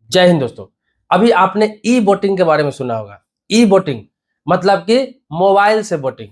जय हिंद दोस्तों। अभी आपने ई वोटिंग के बारे में सुना होगा। ई वोटिंग मतलब कि मोबाइल से वोटिंग।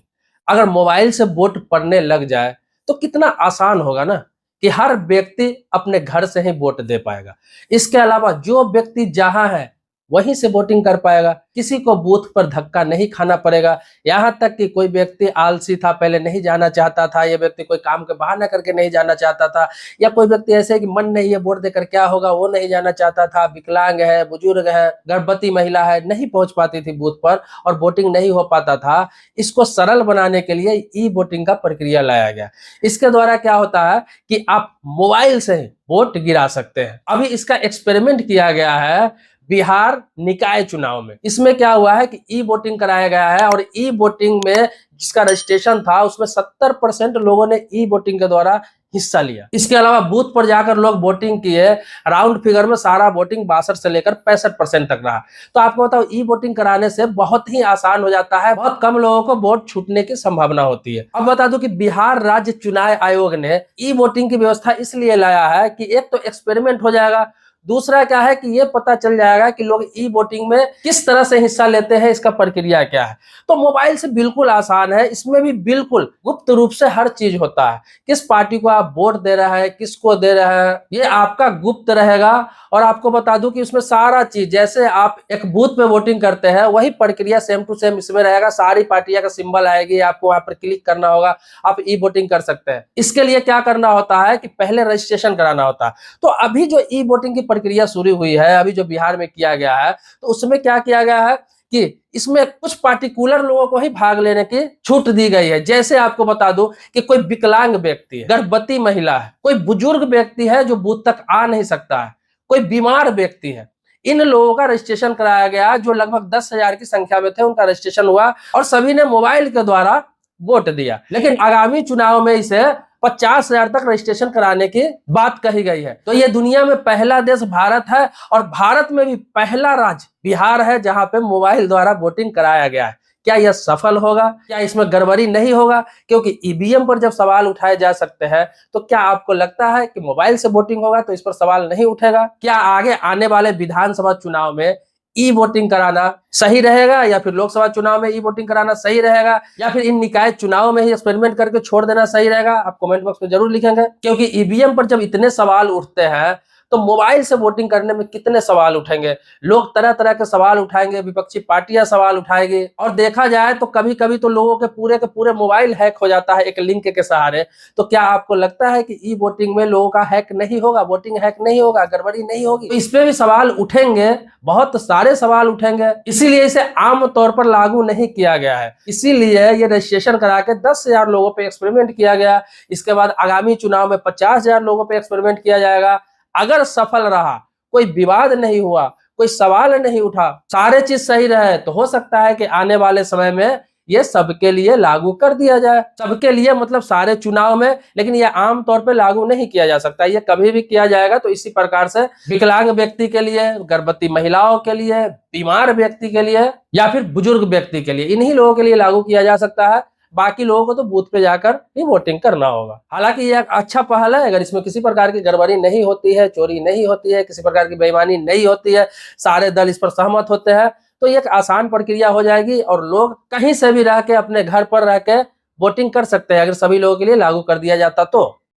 अगर मोबाइल से वोट पड़ने लग जाए तो कितना आसान होगा ना कि हर व्यक्ति अपने घर से ही वोट दे पाएगा। इसके अलावा जो व्यक्ति जहां है वहीं से वोटिंग कर पाएगा। किसी को बूथ पर धक्का नहीं खाना पड़ेगा। यहाँ तक कि कोई व्यक्ति आलसी था, पहले नहीं जाना चाहता था, ये व्यक्ति कोई काम के बहाना करके नहीं जाना चाहता था, या कोई व्यक्ति ऐसे है कि मन नहीं है, वोट देकर क्या होगा वो नहीं जाना चाहता था, विकलांग है, बुजुर्ग है, गर्भवती महिला है, नहीं पहुंच पाती थी बूथ पर और वोटिंग नहीं हो पाता था। इसको सरल बनाने के लिए ई वोटिंग का प्रक्रिया लाया गया। इसके द्वारा क्या होता है कि आप मोबाइल से वोट गिरा सकते हैं। अभी इसका एक्सपेरिमेंट किया गया है बिहार निकाय चुनाव में। इसमें क्या हुआ है कि ई वोटिंग कराया गया है और ई वोटिंग में जिसका रजिस्ट्रेशन था उसमें 70% लोगों ने ई वोटिंग के द्वारा हिस्सा लिया। इसके अलावा बूथ पर जाकर लोग वोटिंग किए। राउंड फिगर में सारा वोटिंग 62 से लेकर 65% तक रहा। तो आपको बताओ, ई वोटिंग कराने से बहुत ही आसान हो जाता है, बहुत कम लोगों को वोट छूटने की संभावना होती है। अब बता दूं कि बिहार राज्य चुनाव आयोग ने ई वोटिंग की व्यवस्था इसलिए लाया है कि एक तो एक्सपेरिमेंट हो जाएगा, दूसरा क्या है कि ये पता चल जाएगा कि लोग ई वोटिंग में किस तरह से हिस्सा लेते हैं, इसका प्रक्रिया क्या है। तो मोबाइल से बिल्कुल आसान है। इसमें भी बिल्कुल गुप्त रूप से हर चीज होता है। किस पार्टी को आप वोट दे रहे हैं, किसको दे रहे हैं, ये आपका गुप्त रहेगा। और आपको बता दूं कि इसमें सारा चीज, जैसे आप एक बूथ पे वोटिंग करते हैं वही प्रक्रिया सेम टू सेम इसमें रहेगा। सारी पार्टियां का सिंबल आएगी, आपको वहां पर क्लिक करना होगा, आप ई वोटिंग कर सकते हैं। इसके लिए क्या करना होता है कि पहले रजिस्ट्रेशन कराना होता है। तो अभी जो ई वोटिंग की प्रक्रिया शुरू हुई है, अभी जो बिहार में किया गया है, तो उसमें क्या किया गया है कि इसमें कुछ पार्टिकुलर लोगों को ही भाग लेने की छूट दी गई है। जैसे आपको बता दूं कि कोई विकलांग व्यक्ति है, गर्भवती महिला है, कोई बुजुर्ग व्यक्ति है जो बूथ तक आ नहीं सकता है, कोई बीमार व्यक्ति है, इन लोगों का रजिस्ट्रेशन कराया गया। जो लगभग 10,000 की संख्या में थे उनका रजिस्ट्रेशन हुआ और सभी ने मोबाइल के द्वारा वोट दिया। लेकिन आगामी चुनाव में इसे 50,000 तक रजिस्ट्रेशन कराने की बात कही गई है। तो ये दुनिया में पहला देश भारत है और भारत में भी पहला राज्य बिहार है जहां पे मोबाइल द्वारा वोटिंग कराया गया है। क्या यह सफल होगा? क्या इसमें गड़बड़ी नहीं होगा? क्योंकि ईवीएम पर जब सवाल उठाए जा सकते हैं तो क्या आपको लगता है कि मोबाइल से वोटिंग होगा तो इस पर सवाल नहीं उठेगा? क्या आगे आने वाले विधानसभा चुनाव में ई वोटिंग कराना सही रहेगा या फिर लोकसभा चुनाव में ई वोटिंग कराना सही रहेगा या फिर इन निकाय चुनाव में ही एक्सपेरिमेंट करके छोड़ देना सही रहेगा? आप कमेंट बॉक्स में जरूर लिखेंगे। क्योंकि ईवीएम पर जब इतने सवाल उठते हैं तो मोबाइल से वोटिंग करने में कितने सवाल उठेंगे। लोग तरह तरह के सवाल उठाएंगे, विपक्षी पार्टियां सवाल उठाएंगी और देखा जाए तो कभी कभी तो लोगों के पूरे मोबाइल हैक हो जाता है एक लिंक के सहारे। तो क्या आपको लगता है कि ई वोटिंग में लोगों का हैक नहीं होगा, वोटिंग हैक नहीं होगा, गड़बड़ी नहीं होगी? तो इस पे भी सवाल उठेंगे, बहुत सारे सवाल उठेंगे। इसीलिए इसे आम तौर पर लागू नहीं किया गया है। इसीलिए ये रजिस्ट्रेशन करा के 10,000 लोगों पे एक्सपेरिमेंट किया गया। इसके बाद आगामी चुनाव में 50,000 लोगों पे एक्सपेरिमेंट किया जाएगा। अगर सफल रहा, कोई विवाद नहीं हुआ, कोई सवाल नहीं उठा, सारे चीज सही रहे, तो हो सकता है कि आने वाले समय में ये सबके लिए लागू कर दिया जाए। सबके लिए मतलब सारे चुनाव में। लेकिन ये आम तौर पे लागू नहीं किया जा सकता। ये कभी भी किया जाएगा तो इसी प्रकार से विकलांग व्यक्ति के लिए, गर्भवती महिलाओं के लिए, बीमार व्यक्ति के लिए या फिर बुजुर्ग व्यक्ति के लिए, इन्हीं लोगों के लिए लागू किया जा सकता है। बाकी लोगों को तो बूथ पे जाकर ही वोटिंग करना होगा। हालांकि यह एक अच्छा पहल है। अगर इसमें किसी प्रकार की गड़बड़ी नहीं होती है, चोरी नहीं होती है, किसी प्रकार की बेईमानी नहीं होती है, सारे दल इस पर सहमत होते हैं, तो ये एक आसान प्रक्रिया हो जाएगी और लोग कहीं से भी रह के अपने घर पर रह के वोटिंग कर सकते हैं अगर सभी लोगों के लिए लागू कर दिया जाता तो।